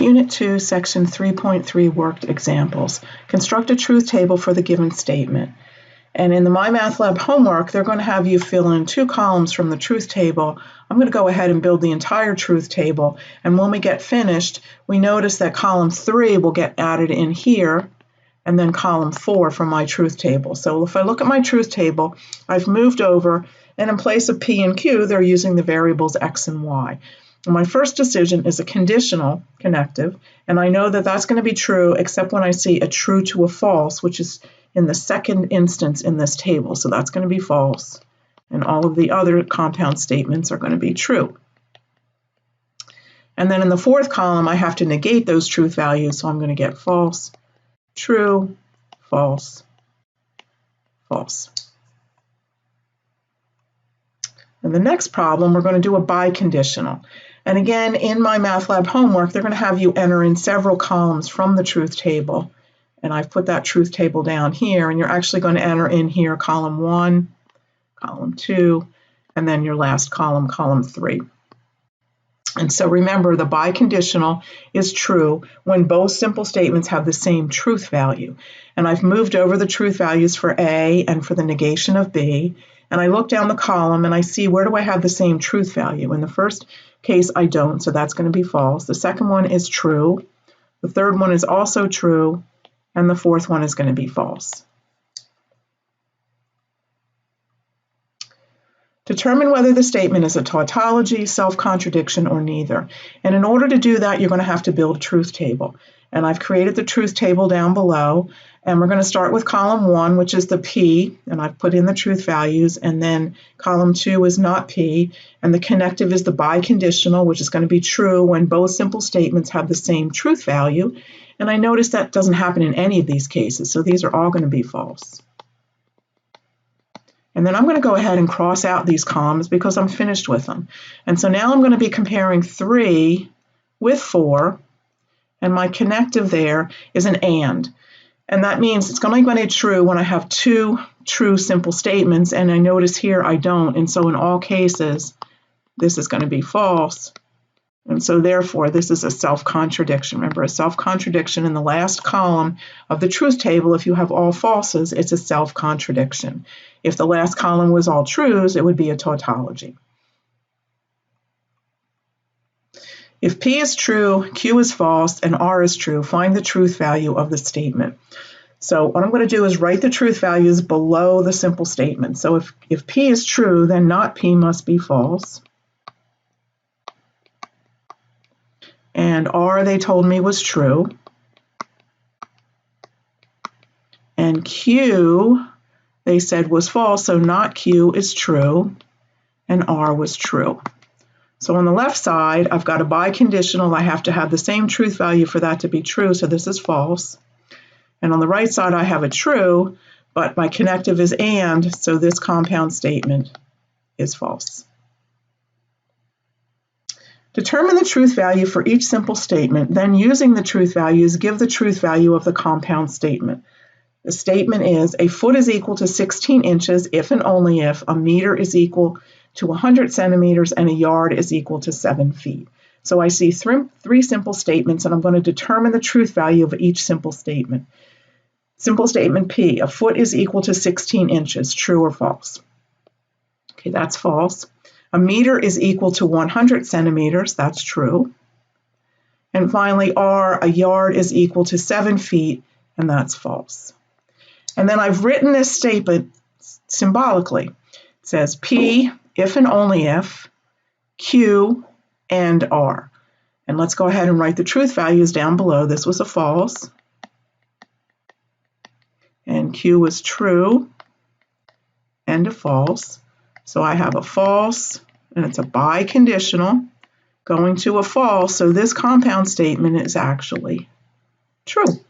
Unit 2, Section 3.3 Worked Examples. Construct a truth table for the given statement. And in the MyMathLab homework, they're going to have you fill in 2 columns from the truth table. I'm going to go ahead and build the entire truth table. And when we get finished, we notice that column 3 will get added in here, and then column 4 from my truth table. So if I look at my truth table, I've moved over, and in place of P and Q, they're using the variables X and Y. And my first decision is a conditional connective, and I know that that's going to be true except when I see a true to a false, which is in the second instance in this table. So that's going to be false, and all of the other compound statements are going to be true. And then in the fourth column, I have to negate those truth values, so I'm going to get false, true, false, false. In the next problem, we're going to do a biconditional. And again, in MyMathLab homework, they're going to have you enter in several columns from the truth table. And I've put that truth table down here, and you're actually going to enter in here column 1, column 2, and then your last column, column 3. And so remember, the biconditional is true when both simple statements have the same truth value. And I've moved over the truth values for A and for the negation of B. And I look down the column and I see, where do I have the same truth value? In the first case, I don't, so that's going to be false. The second one is true. The third one is also true. And the fourth one is going to be false. Determine whether the statement is a tautology, self-contradiction, or neither. And in order to do that, you're going to have to build a truth table. And I've created the truth table down below. And we're going to start with column 1, which is the P, and I've put in the truth values. And then column 2 is not P, and the connective is the biconditional, which is going to be true when both simple statements have the same truth value. And I notice that doesn't happen in any of these cases, so these are all going to be false. And then I'm going to go ahead and cross out these columns because I'm finished with them. And so now I'm going to be comparing 3 with 4, and my connective there is an and. And that means it's only going to be true when I have 2 true simple statements, and I notice here I don't. And so in all cases, this is going to be false. And so therefore, this is a self-contradiction. Remember, a self-contradiction in the last column of the truth table, if you have all falses, it's a self-contradiction. If the last column was all trues, it would be a tautology. If P is true, Q is false, and R is true, find the truth value of the statement. So what I'm going to do is write the truth values below the simple statement. So if P is true, then not P must be false. And R, they told me, was true. And Q, they said, was false, so not Q is true, and R was true. So on the left side, I've got a biconditional. I have to have the same truth value for that to be true, so this is false. And on the right side, I have a true, but my connective is and, so this compound statement is false. Determine the truth value for each simple statement, then using the truth values, give the truth value of the compound statement. The statement is, a foot is equal to 16 inches if and only if a meter is equal to 100 centimeters and a yard is equal to 7 feet. So I see 3 simple statements, and I'm going to determine the truth value of each simple statement. Simple statement P, a foot is equal to 16 inches, true or false? Okay, that's false. A meter is equal to 100 centimeters, that's true. And finally, R, a yard is equal to 7 feet, and that's false. And then I've written this statement symbolically. It says P, if and only if, Q, and R. And let's go ahead and write the truth values down below. This was a false, and Q was true, and a false. So I have a false, and it's a biconditional going to a false, so this compound statement is actually true.